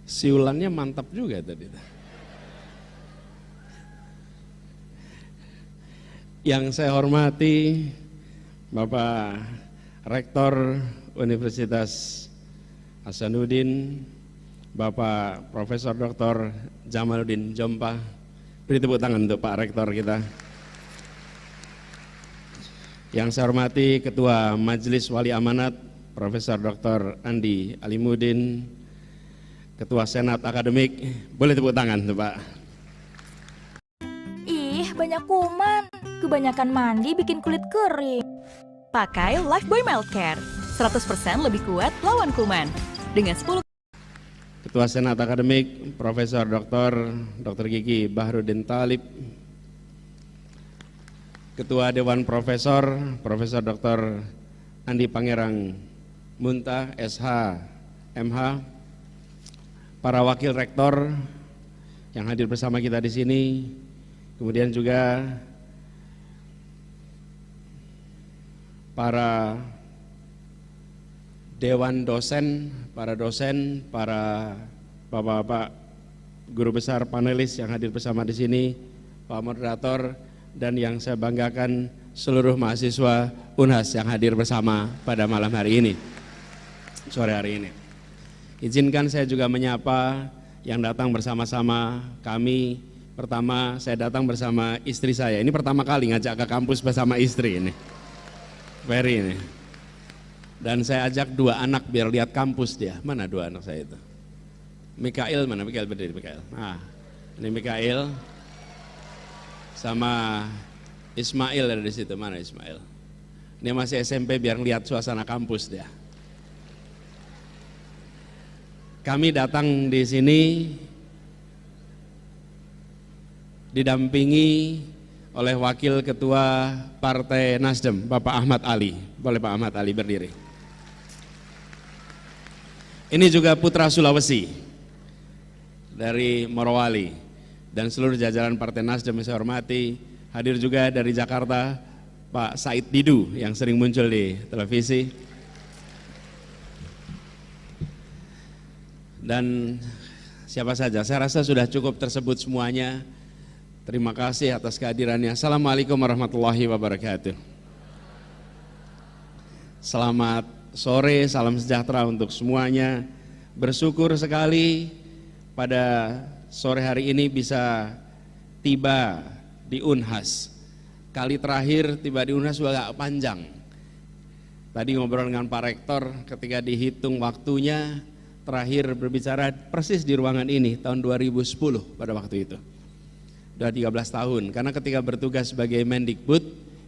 Siulannya mantap juga tadi. Yang saya hormati Bapak Rektor Universitas Hasanuddin, Bapak Profesor Dr. Jamaluddin Jompa. Beri tepuk tangan untuk Pak Rektor kita. Yang saya hormati Ketua Majelis Wali Amanat Profesor Dr. Andi Alimuddin, Ketua Senat Akademik. Boleh tepuk tangan tuh Pak. Ih, banyak kuman. Kebanyakan mandi bikin kulit kering. Pakai Lifebuoy Mild Care, 100% lebih kuat lawan kuman. Dengan 10 Ketua Senat Akademik Profesor Dr. Gigi Bahrudin Talib, Ketua Dewan Profesor Dr. Andi Pangerang Munta, SH, MH, para wakil rektor yang hadir bersama kita di sini, kemudian juga para dewan dosen, para dosen, para bapak-bapak guru besar panelis yang hadir bersama di sini, Pak Moderator, dan yang saya banggakan seluruh mahasiswa UNHAS yang hadir bersama pada malam hari ini, sore hari ini. Izinkan saya juga menyapa yang datang bersama-sama kami. Pertama, saya datang bersama istri saya. Ini pertama kali ngajak ke kampus bersama istri ini. Ferry ini. Dan saya ajak dua anak biar lihat kampus dia. Mana dua anak saya itu? Mikael mana? Mikael berdiri, Mikael. Nah, ini Mikael sama Ismail ada di situ. Mana Ismail? Ini masih SMP biar lihat suasana kampus dia. Kami datang di sini didampingi oleh Wakil Ketua Partai Nasdem, Bapak Ahmad Ali. Boleh Pak Ahmad Ali berdiri. Ini juga putra Sulawesi dari Morowali dan seluruh jajaran Partai Nasdem yang saya hormati. Hadir juga dari Jakarta Pak Said Didu yang sering muncul di televisi. Dan siapa saja, saya rasa sudah cukup tersebut semuanya. Terima kasih atas kehadirannya. Assalamualaikum warahmatullahi wabarakatuh. Selamat sore, salam sejahtera untuk semuanya. Bersyukur sekali pada sore hari ini bisa tiba di UNHAS. Kali terakhir tiba di UNHAS juga agak panjang. Tadi ngobrol dengan Pak Rektor ketika dihitung waktunya, terakhir berbicara persis di ruangan ini tahun 2010 pada waktu itu. Sudah 13 tahun, karena ketika bertugas sebagai Mendikbud,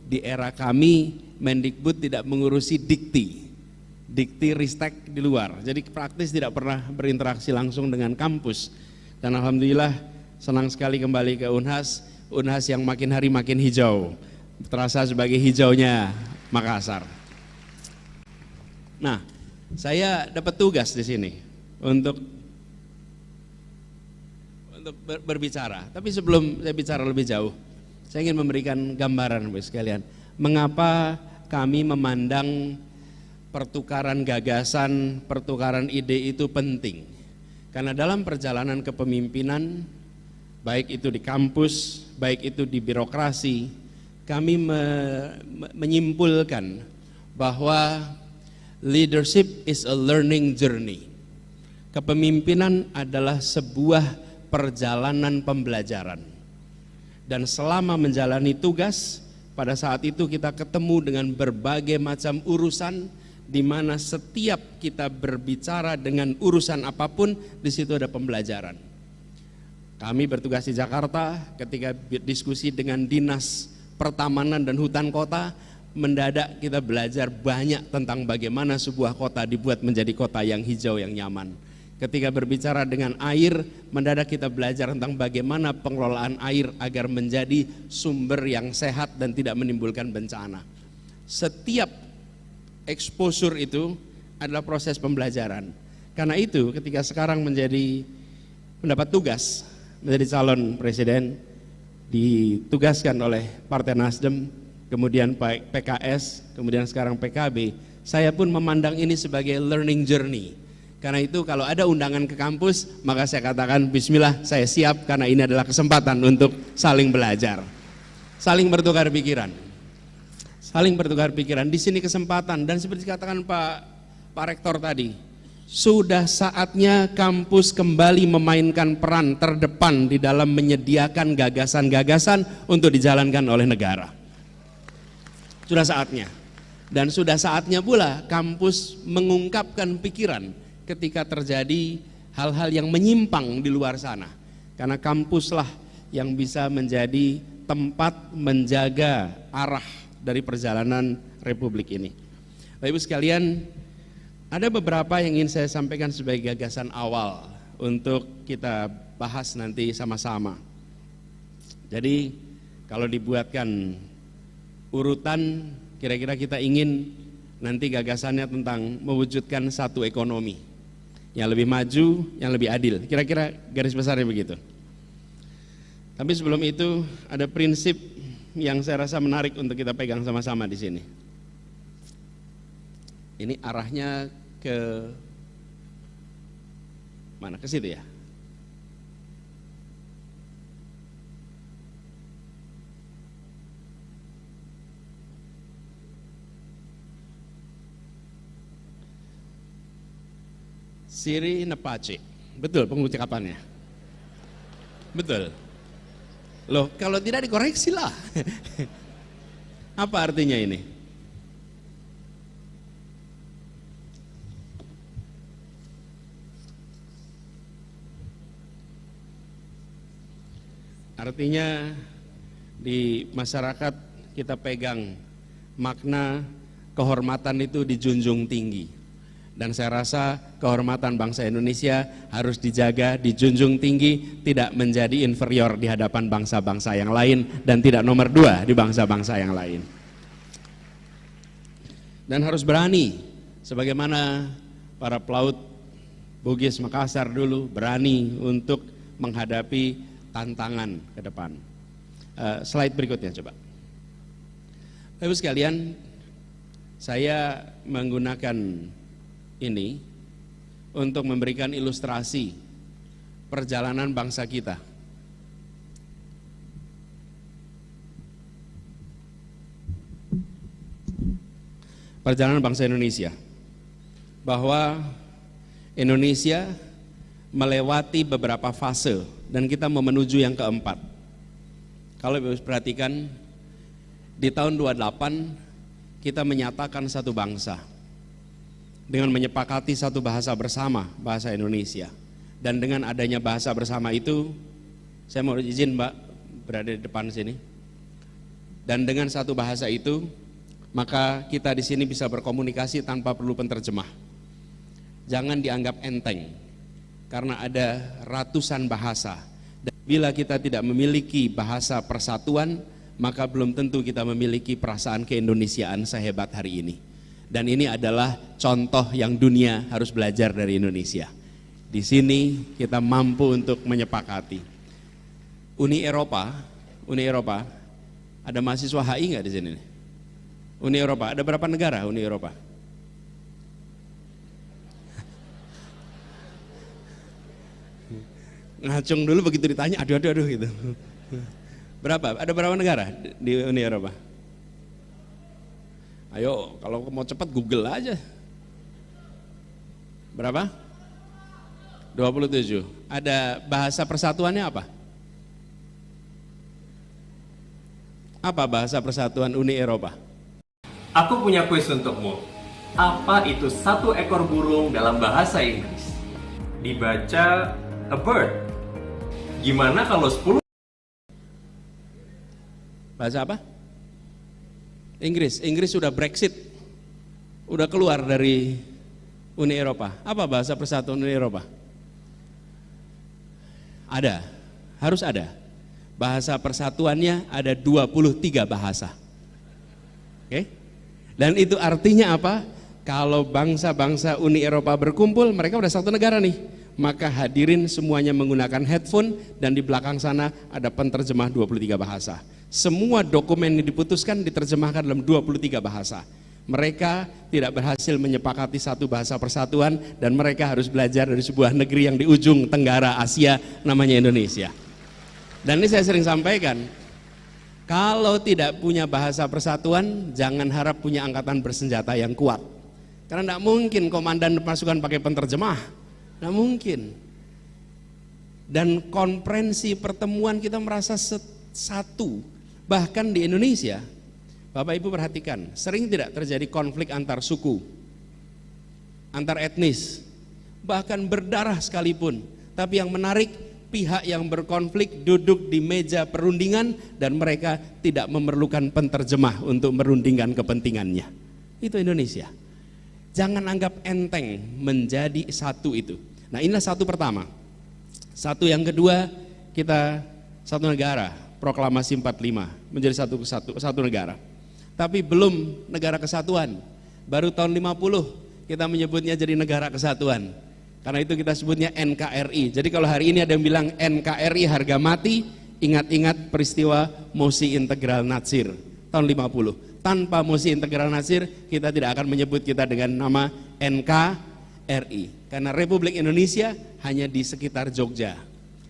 di era kami Mendikbud tidak mengurusi dikti ristek di luar, jadi praktis tidak pernah berinteraksi langsung dengan kampus. Dan alhamdulillah senang sekali kembali ke UNHAS yang makin hari makin hijau, terasa sebagai hijaunya Makassar. Nah, saya dapat tugas di sini untuk berbicara. Tapi sebelum saya bicara lebih jauh, saya ingin memberikan gambaran Bapak sekalian, mengapa kami memandang pertukaran gagasan, pertukaran ide itu penting. Karena dalam perjalanan kepemimpinan, baik itu di kampus, baik itu di birokrasi, kami menyimpulkan bahwa leadership is a learning journey. Kepemimpinan adalah sebuah perjalanan pembelajaran, dan selama menjalani tugas, pada saat itu kita ketemu dengan berbagai macam urusan, di mana setiap kita berbicara dengan urusan apapun, di situ ada pembelajaran. Kami bertugas di Jakarta, ketika diskusi dengan Dinas Pertamanan dan Hutan Kota, mendadak kita belajar banyak tentang bagaimana sebuah kota dibuat menjadi kota yang hijau, yang nyaman. Ketika berbicara dengan air, mendadak kita belajar tentang bagaimana pengelolaan air agar menjadi sumber yang sehat dan tidak menimbulkan bencana. Setiap exposure itu adalah proses pembelajaran. Karena itu ketika sekarang mendapat tugas menjadi calon presiden, ditugaskan oleh Partai Nasdem, kemudian PKS, kemudian sekarang PKB, saya pun memandang ini sebagai learning journey. Karena itu kalau ada undangan ke kampus, maka saya katakan bismillah, saya siap karena ini adalah kesempatan untuk saling belajar. Saling bertukar pikiran. Saling bertukar pikiran. Di sini kesempatan, dan seperti dikatakan Pak Rektor tadi, sudah saatnya kampus kembali memainkan peran terdepan di dalam menyediakan gagasan-gagasan untuk dijalankan oleh negara. Sudah saatnya. Dan sudah saatnya pula kampus mengungkapkan pikiran ketika terjadi hal-hal yang menyimpang di luar sana. Karena kampuslah yang bisa menjadi tempat menjaga arah dari perjalanan Republik ini. Bapak Ibu sekalian, ada beberapa yang ingin saya sampaikan sebagai gagasan awal untuk kita bahas nanti sama-sama. Jadi kalau dibuatkan urutan, kira-kira kita ingin nanti gagasannya tentang mewujudkan satu ekonomi yang lebih maju, yang lebih adil. Kira-kira garis besarnya begitu. Tapi sebelum itu ada prinsip yang saya rasa menarik untuk kita pegang sama-sama di sini. Ini arahnya ke mana? Ke situ ya? Siri Nepace, betul pengucapannya? Betul. Loh, kalau tidak dikoreksi lah. Apa artinya ini? Artinya di masyarakat kita pegang makna kehormatan itu dijunjung tinggi. Dan saya rasa kehormatan bangsa Indonesia harus dijaga, dijunjung tinggi, tidak menjadi inferior di hadapan bangsa-bangsa yang lain, dan tidak nomor 2 di bangsa-bangsa yang lain. Dan harus berani, sebagaimana para pelaut Bugis Makassar dulu berani untuk menghadapi tantangan ke depan. Slide berikutnya coba. Bapak Ibu sekalian, saya menggunakan ini untuk memberikan ilustrasi perjalanan bangsa kita. Perjalanan bangsa Indonesia, bahwa Indonesia melewati beberapa fase dan kita mau menuju yang keempat. Kalau Ibu perhatikan, di tahun 28 kita menyatakan satu bangsa dengan menyepakati satu bahasa bersama, bahasa Indonesia. Dan dengan adanya bahasa bersama itu, saya mau izin Mbak berada di depan sini. Dan dengan satu bahasa itu, maka kita di sini bisa berkomunikasi tanpa perlu penterjemah. Jangan dianggap enteng, karena ada ratusan bahasa. Dan bila kita tidak memiliki bahasa persatuan, maka belum tentu kita memiliki perasaan keindonesiaan sehebat hari ini. Dan ini adalah contoh yang dunia harus belajar dari Indonesia. Di sini kita mampu untuk menyepakati. Uni Eropa, ada mahasiswa HI nggak di sini? Uni Eropa, ada berapa negara Uni Eropa? Ngacung dulu begitu ditanya, aduh gitu. Berapa? Ada berapa negara di Uni Eropa? Ayo, kalau mau cepat Google aja. Berapa? 27. Ada bahasa persatuannya apa? Apa bahasa persatuan Uni Eropa? Aku punya kuis untukmu. Apa itu satu ekor burung dalam bahasa Inggris? Dibaca a bird. Gimana kalau 10? Bahasa apa? Inggris. Inggris sudah Brexit, udah keluar dari Uni Eropa. Apa bahasa persatuan Uni Eropa? Ada, harus ada. Bahasa persatuannya ada 23 bahasa. Oke? Dan itu artinya apa? Kalau bangsa-bangsa Uni Eropa berkumpul, mereka udah satu negara nih. Maka hadirin semuanya menggunakan headphone, dan di belakang sana ada penterjemah 23 bahasa. Semua dokumen yang diputuskan diterjemahkan dalam 23 bahasa. Mereka tidak berhasil menyepakati satu bahasa persatuan dan mereka harus belajar dari sebuah negeri yang di ujung tenggara Asia namanya Indonesia. Dan ini saya sering sampaikan, kalau tidak punya bahasa persatuan, jangan harap punya angkatan bersenjata yang kuat. Karena tidak mungkin komandan pasukan pakai penterjemah, tidak mungkin. Dan konferensi pertemuan kita merasa satu, bahkan di Indonesia. Bapak Ibu perhatikan, sering tidak terjadi konflik antar suku, antar etnis, bahkan berdarah sekalipun. Tapi yang menarik, pihak yang berkonflik duduk di meja perundingan dan mereka tidak memerlukan penterjemah untuk merundingkan kepentingannya. Itu Indonesia. Jangan anggap enteng menjadi satu itu. Nah, inilah satu pertama. Satu yang kedua, kita satu negara, proklamasi 45 menjadi satu negara. Tapi belum negara kesatuan. Baru tahun 50 kita menyebutnya jadi negara kesatuan. Karena itu kita sebutnya NKRI. Jadi kalau hari ini ada yang bilang NKRI harga mati, ingat-ingat peristiwa Mosi Integral Natsir tahun 50. Tanpa Mosi Integral Natsir, kita tidak akan menyebut kita dengan nama NKRI. Karena Republik Indonesia hanya di sekitar Jogja.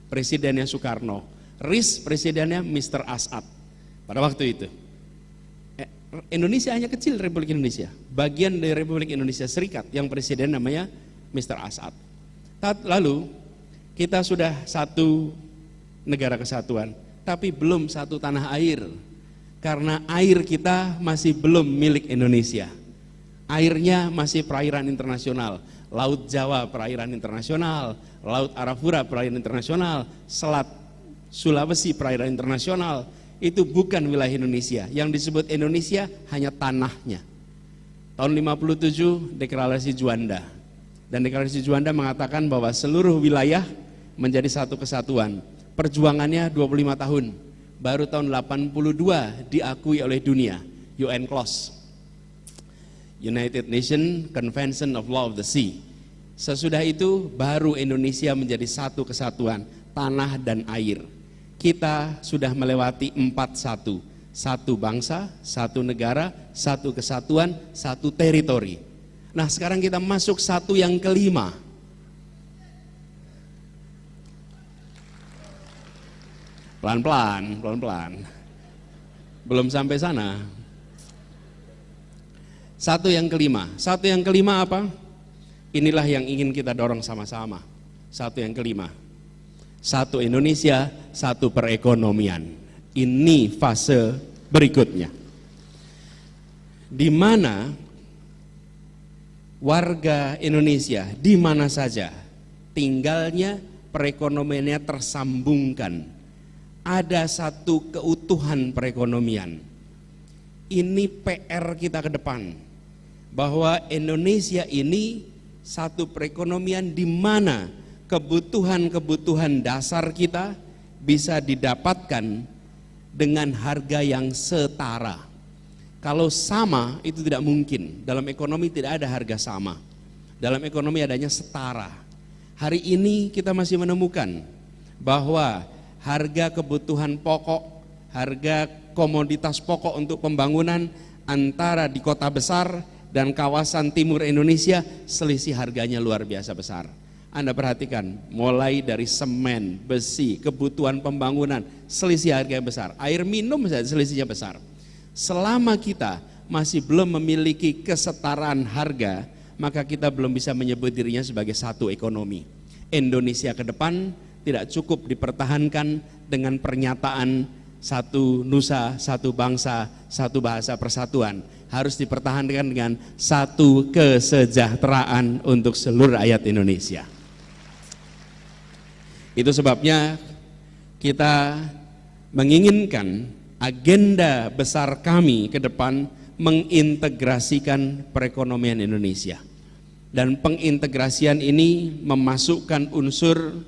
Presidennya Soekarno, RIS presidennya Mr. As'ad pada waktu itu. Indonesia hanya kecil, Republik Indonesia, bagian dari Republik Indonesia Serikat yang presiden namanya Mr. As'ad. Lalu kita sudah satu negara kesatuan, tapi belum satu tanah air, karena air kita masih belum milik Indonesia. Airnya masih perairan internasional, Laut Jawa perairan internasional, Laut Arafura perairan internasional, Selat Sulawesi perairan internasional. Itu bukan wilayah Indonesia. Yang disebut Indonesia hanya tanahnya. Tahun 57 deklarasi Juanda. Dan deklarasi Juanda mengatakan bahwa seluruh wilayah menjadi satu kesatuan. Perjuangannya 25 tahun. Baru tahun 82 diakui oleh dunia, UNCLOS, United Nations Convention of Law of the Sea. Sesudah itu baru Indonesia menjadi satu kesatuan, tanah dan air. Kita sudah melewati 4-1, satu bangsa, satu negara, satu kesatuan, satu teritori. Nah, sekarang kita masuk satu yang kelima. Pelan-pelan, pelan-pelan. Belum sampai sana. Satu yang kelima apa? Inilah yang ingin kita dorong sama-sama. Satu yang kelima. Satu Indonesia, satu perekonomian. Ini fase berikutnya. Di mana warga Indonesia di mana saja tinggalnya, perekonomiannya tersambungkan. Ada satu keutuhan perekonomian. Ini PR kita ke depan. Bahwa Indonesia ini satu perekonomian di mana kebutuhan-kebutuhan dasar kita bisa didapatkan dengan harga yang setara. Kalau sama itu tidak mungkin. Dalam ekonomi tidak ada harga sama. Dalam ekonomi adanya setara. Hari ini kita masih menemukan bahwa harga kebutuhan pokok, harga komoditas pokok untuk pembangunan antara di kota besar dan kawasan timur Indonesia selisih harganya luar biasa besar. Anda perhatikan, mulai dari semen, besi, kebutuhan pembangunan, selisih harga yang besar. Air minum saja selisihnya besar. Selama kita masih belum memiliki kesetaraan harga, maka kita belum bisa menyebut dirinya sebagai satu ekonomi. Indonesia ke depan tidak cukup dipertahankan dengan pernyataan satu nusa, satu bangsa, satu bahasa persatuan. Harus dipertahankan dengan satu kesejahteraan untuk seluruh rakyat Indonesia. Itu sebabnya kita menginginkan agenda besar kami ke depan mengintegrasikan perekonomian Indonesia. Dan pengintegrasian ini memasukkan unsur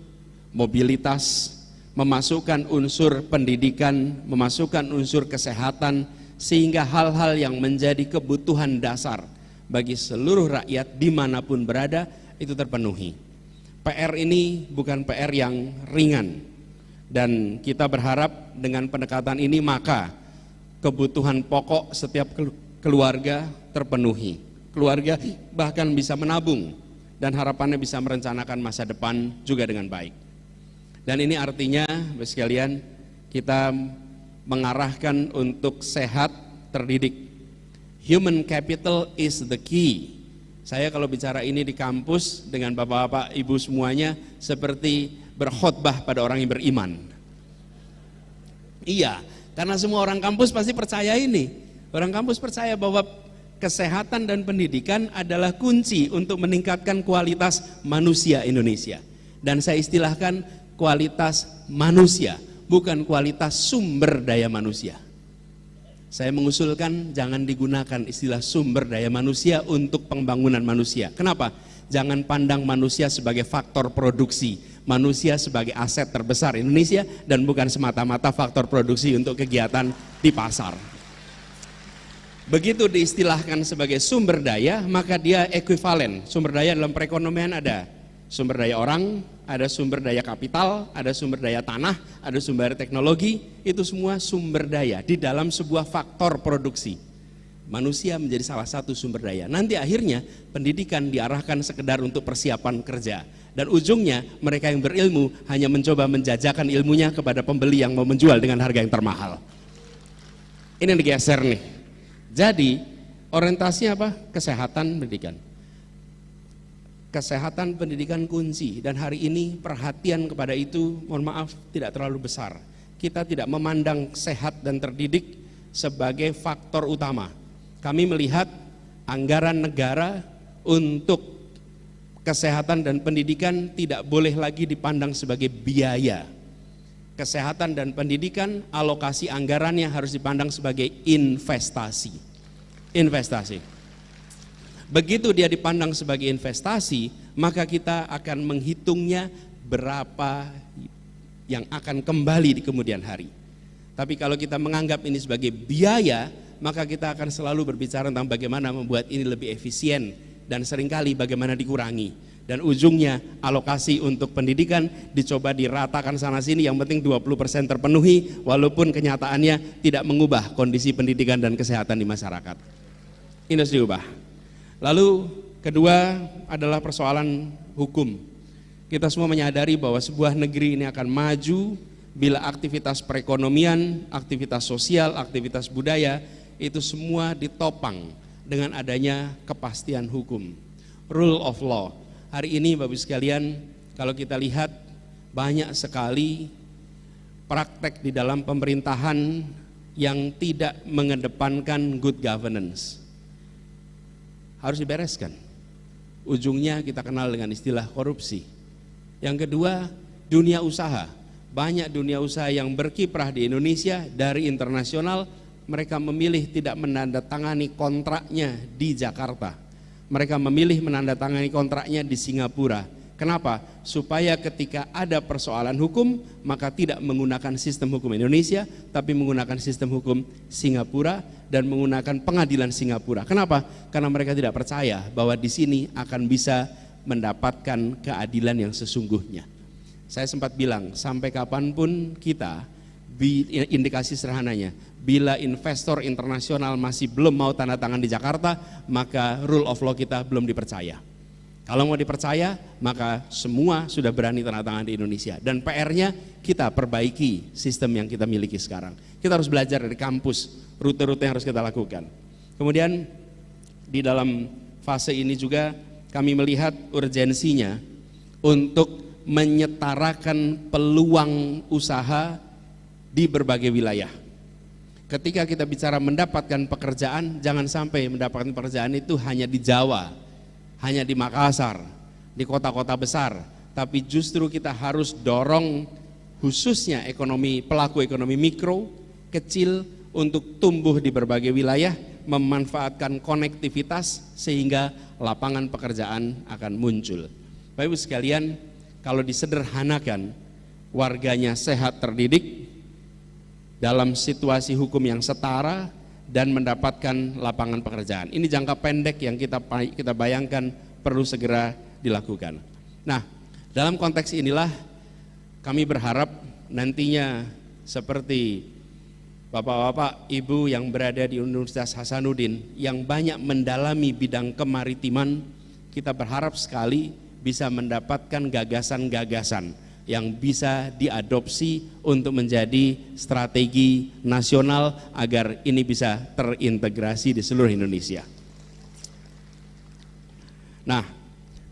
mobilitas, memasukkan unsur pendidikan, memasukkan unsur kesehatan, sehingga hal-hal yang menjadi kebutuhan dasar bagi seluruh rakyat dimanapun berada itu terpenuhi. PR ini bukan PR yang ringan, dan kita berharap dengan pendekatan ini maka kebutuhan pokok setiap keluarga terpenuhi. Keluarga bahkan bisa menabung dan harapannya bisa merencanakan masa depan juga dengan baik. Dan ini artinya, Bapak sekalian, kita mengarahkan untuk sehat, terdidik. Human capital is the key. Saya kalau bicara ini di kampus dengan bapak-bapak, ibu semuanya seperti berkhotbah pada orang yang beriman. Iya, karena semua orang kampus pasti percaya ini. Orang kampus percaya bahwa kesehatan dan pendidikan adalah kunci untuk meningkatkan kualitas manusia Indonesia. Dan saya istilahkan kualitas manusia, bukan kualitas sumber daya manusia. Saya mengusulkan jangan digunakan istilah sumber daya manusia untuk pembangunan manusia. Kenapa? Jangan pandang manusia sebagai faktor produksi, manusia sebagai aset terbesar Indonesia dan bukan semata-mata faktor produksi untuk kegiatan di pasar. Begitu diistilahkan sebagai sumber daya, maka dia ekuivalen. Sumber daya dalam perekonomian ada sumber daya orang, ada sumber daya kapital, ada sumber daya tanah, ada sumber daya teknologi, itu semua sumber daya di dalam sebuah faktor produksi. Manusia menjadi salah satu sumber daya. Nanti akhirnya pendidikan diarahkan sekedar untuk persiapan kerja. Dan ujungnya mereka yang berilmu hanya mencoba menjajakan ilmunya kepada pembeli yang mau menjual dengan harga yang termahal. Ini yang digeser nih. Jadi orientasinya apa? Kesehatan, pendidikan. Kesehatan pendidikan kunci, dan hari ini perhatian kepada itu, mohon maaf, tidak terlalu besar. Kita tidak memandang sehat dan terdidik sebagai faktor utama. Kami melihat anggaran negara untuk kesehatan dan pendidikan tidak boleh lagi dipandang sebagai biaya. Kesehatan dan pendidikan, alokasi anggarannya harus dipandang sebagai investasi. Investasi. Begitu dia dipandang sebagai investasi, maka kita akan menghitungnya berapa yang akan kembali di kemudian hari. Tapi kalau kita menganggap ini sebagai biaya, maka kita akan selalu berbicara tentang bagaimana membuat ini lebih efisien dan seringkali bagaimana dikurangi. Dan ujungnya alokasi untuk pendidikan dicoba diratakan sana sini, yang penting 20% terpenuhi, walaupun kenyataannya tidak mengubah kondisi pendidikan dan kesehatan di masyarakat. Ini harus diubah. Lalu kedua adalah persoalan hukum. Kita semua menyadari bahwa sebuah negeri ini akan maju bila aktivitas perekonomian, aktivitas sosial, aktivitas budaya itu semua ditopang dengan adanya kepastian hukum, rule of law. Hari ini Bapak Ibu sekalian, kalau kita lihat banyak sekali praktek di dalam pemerintahan yang tidak mengedepankan good governance. Harus dibereskan. Ujungnya kita kenal dengan istilah korupsi. Yang kedua, dunia usaha. Banyak dunia usaha yang berkiprah di Indonesia dari internasional, mereka memilih tidak menandatangani kontraknya di Jakarta. Mereka memilih menandatangani kontraknya di Singapura. Kenapa? Supaya ketika ada persoalan hukum, maka tidak menggunakan sistem hukum Indonesia, tapi menggunakan sistem hukum Singapura dan menggunakan pengadilan Singapura. Kenapa? Karena mereka tidak percaya bahwa di sini akan bisa mendapatkan keadilan yang sesungguhnya. Saya sempat bilang, sampai kapanpun kita, indikasi sederhananya, bila investor internasional masih belum mau tanda tangan di Jakarta, maka rule of law kita belum dipercaya. Kalau mau dipercaya, maka semua sudah berani tanda tangan di Indonesia. Dan PR-nya kita perbaiki sistem yang kita miliki sekarang. Kita harus belajar dari kampus, rute-rute yang harus kita lakukan. Kemudian di dalam fase ini juga kami melihat urgensinya untuk menyetarakan peluang usaha di berbagai wilayah. Ketika kita bicara mendapatkan pekerjaan, jangan sampai mendapatkan pekerjaan itu hanya di Jawa, hanya di Makassar, di kota-kota besar, tapi justru kita harus dorong khususnya pelaku ekonomi mikro, kecil untuk tumbuh di berbagai wilayah, memanfaatkan konektivitas sehingga lapangan pekerjaan akan muncul. Bapak Ibu sekalian, kalau disederhanakan, warganya sehat terdidik dalam situasi hukum yang setara dan mendapatkan lapangan pekerjaan. Ini jangka pendek yang kita bayangkan perlu segera dilakukan. Nah, dalam konteks inilah kami berharap nantinya seperti Bapak-bapak, Ibu yang berada di Universitas Hasanuddin yang banyak mendalami bidang kemaritiman, kita berharap sekali bisa mendapatkan gagasan-gagasan yang bisa diadopsi untuk menjadi strategi nasional agar ini bisa terintegrasi di seluruh Indonesia. Nah,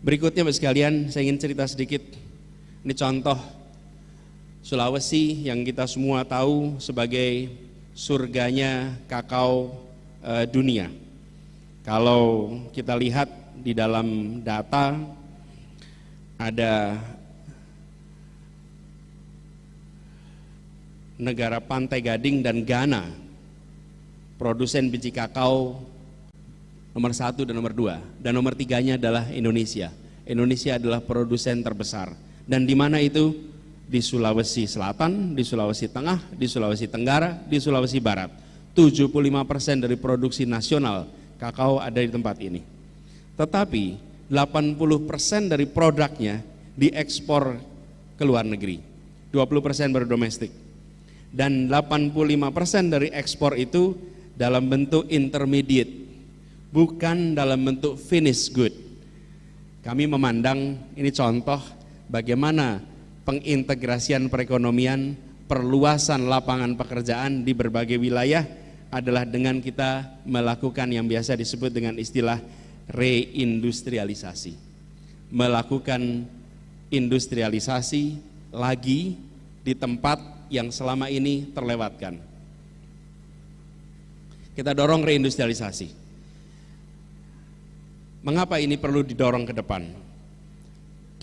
berikutnya Bapak sekalian, saya ingin cerita sedikit. Ini contoh Sulawesi yang kita semua tahu sebagai surganya kakao dunia. Kalau kita lihat di dalam data, ada negara Pantai Gading dan Ghana, produsen biji kakao nomor 1 dan nomor 2, dan nomor 3-nya adalah Indonesia. Indonesia adalah produsen terbesar. Dan di mana itu? Di Sulawesi Selatan, di Sulawesi Tengah, di Sulawesi Tenggara, di Sulawesi Barat. 75% dari produksi nasional kakao ada di tempat ini. Tetapi 80% dari produknya diekspor ke luar negeri, 20% baru domestik. Dan 85% dari ekspor itu dalam bentuk intermediate, bukan dalam bentuk finished good. Kami memandang ini contoh bagaimana pengintegrasian perekonomian, perluasan lapangan pekerjaan di berbagai wilayah adalah dengan kita melakukan yang biasa disebut dengan istilah reindustrialisasi. Melakukan industrialisasi lagi di tempat yang selama ini terlewatkan. Kita dorong reindustrialisasi. Mengapa ini perlu didorong ke depan?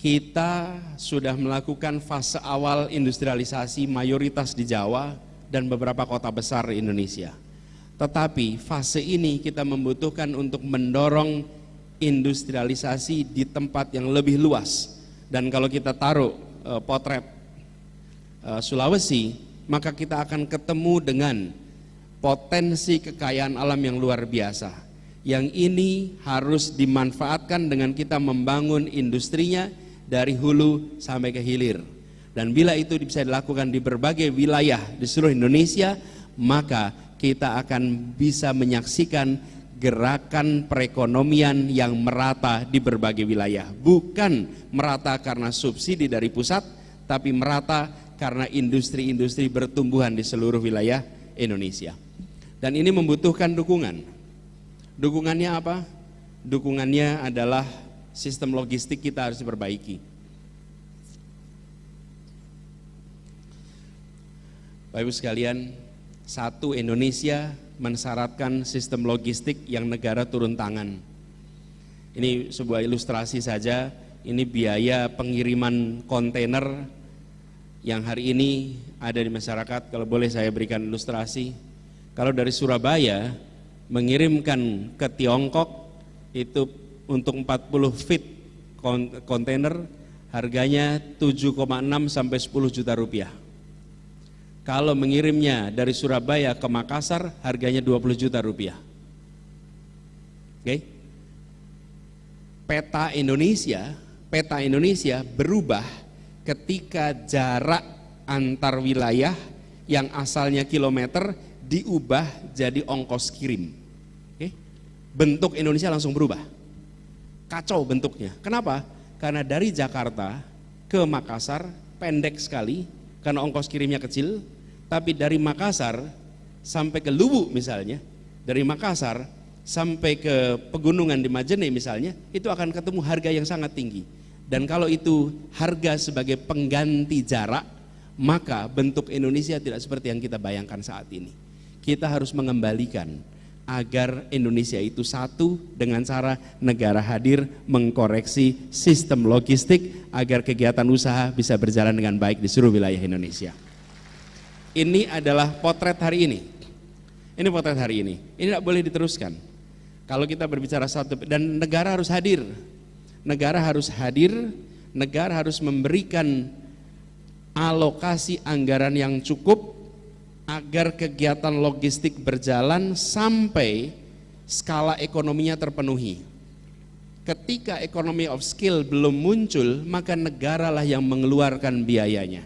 Kita sudah melakukan fase awal industrialisasi mayoritas di Jawa dan beberapa kota besar di Indonesia. Tetapi fase ini kita membutuhkan untuk mendorong industrialisasi di tempat yang lebih luas. Dan kalau kita taruh potret Sulawesi, maka kita akan ketemu dengan potensi kekayaan alam yang luar biasa. Yang ini harus dimanfaatkan dengan kita membangun industrinya dari hulu sampai ke hilir. Dan bila itu bisa dilakukan di berbagai wilayah di seluruh Indonesia, maka kita akan bisa menyaksikan gerakan perekonomian yang merata di berbagai wilayah. Bukan merata karena subsidi dari pusat, tapi merata karena industri-industri bertumbuhan di seluruh wilayah Indonesia. Dan ini membutuhkan dukungan. Dukungannya apa? Dukungannya adalah sistem logistik kita harus diperbaiki. Bapak Ibu sekalian, satu, Indonesia mensyaratkan sistem logistik yang negara turun tangan. Ini sebuah ilustrasi saja, ini biaya pengiriman kontainer yang hari ini ada di masyarakat. Kalau boleh saya berikan ilustrasi, kalau dari Surabaya mengirimkan ke Tiongkok itu untuk 40 feet kontainer harganya 7,6 sampai 10 juta rupiah. Kalau mengirimnya dari Surabaya ke Makassar harganya 20 juta rupiah. Oke. Peta Indonesia berubah ketika jarak antar wilayah yang asalnya kilometer diubah jadi ongkos kirim. Oke. Bentuk Indonesia langsung berubah. Kacau bentuknya. Kenapa? Karena dari Jakarta ke Makassar pendek sekali karena ongkos kirimnya kecil, tapi dari Makassar sampai ke Luwu misalnya, dari Makassar sampai ke pegunungan di Majene misalnya, itu akan ketemu harga yang sangat tinggi. Dan kalau itu harga sebagai pengganti jarak, maka bentuk Indonesia tidak seperti yang kita bayangkan saat ini. Kita harus mengembalikan agar Indonesia itu satu dengan cara negara hadir mengkoreksi sistem logistik agar kegiatan usaha bisa berjalan dengan baik di seluruh wilayah Indonesia. Ini adalah potret hari ini. Ini potret hari ini. Ini tidak boleh diteruskan. Kalau kita berbicara satu, dan negara harus hadir. Negara harus hadir, negara harus memberikan alokasi anggaran yang cukup agar kegiatan logistik berjalan sampai skala ekonominya terpenuhi. Ketika economy of scale belum muncul, maka negaralah yang mengeluarkan biayanya.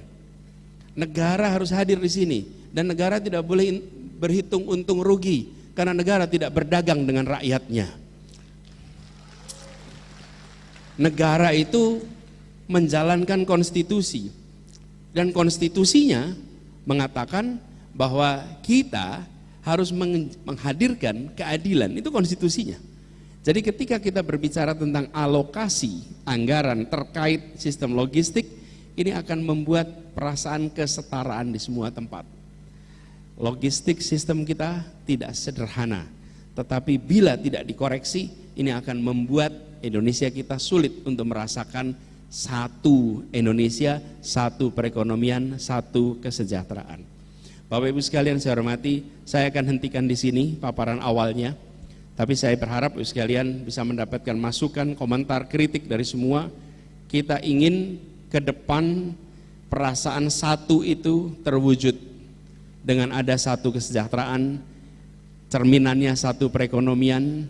Negara harus hadir di sini, dan negara tidak boleh berhitung untung rugi karena negara tidak berdagang dengan rakyatnya. Negara itu menjalankan konstitusi, dan konstitusinya mengatakan bahwa kita harus menghadirkan keadilan, itu konstitusinya. Jadi ketika kita berbicara tentang alokasi anggaran terkait sistem logistik, ini akan membuat perasaan kesetaraan di semua tempat. Logistik sistem kita tidak sederhana, tetapi bila tidak dikoreksi, ini akan membuat Indonesia kita sulit untuk merasakan satu Indonesia, satu perekonomian, satu kesejahteraan. Bapak Ibu sekalian saya hormati, saya akan hentikan di sini paparan awalnya. Tapi saya berharap Ibu sekalian bisa mendapatkan masukan, komentar, kritik dari semua. Kita ingin ke depan perasaan satu itu terwujud dengan ada satu kesejahteraan, cerminannya satu perekonomian,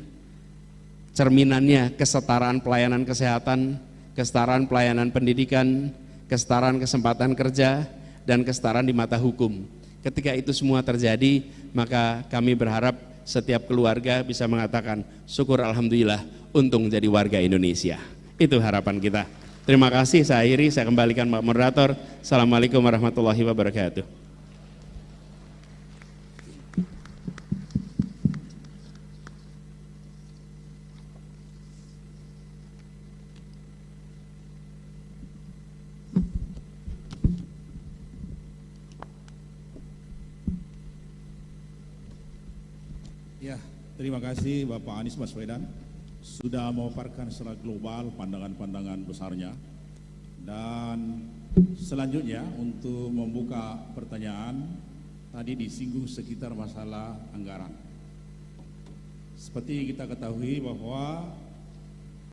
cerminannya kesetaraan pelayanan kesehatan, kesetaraan pelayanan pendidikan, kesetaraan kesempatan kerja, dan kesetaraan di mata hukum. Ketika itu semua terjadi, maka kami berharap setiap keluarga bisa mengatakan, syukur alhamdulillah, untung jadi warga Indonesia. Itu harapan kita. Terima kasih, saya akhiri, saya kembalikan Pak Moderator. Assalamualaikum warahmatullahi wabarakatuh. Ya, terima kasih Bapak Anies Baswedan sudah memaparkan secara global pandangan-pandangan besarnya. Dan selanjutnya untuk membuka pertanyaan, tadi disinggung sekitar masalah anggaran. Seperti kita ketahui bahwa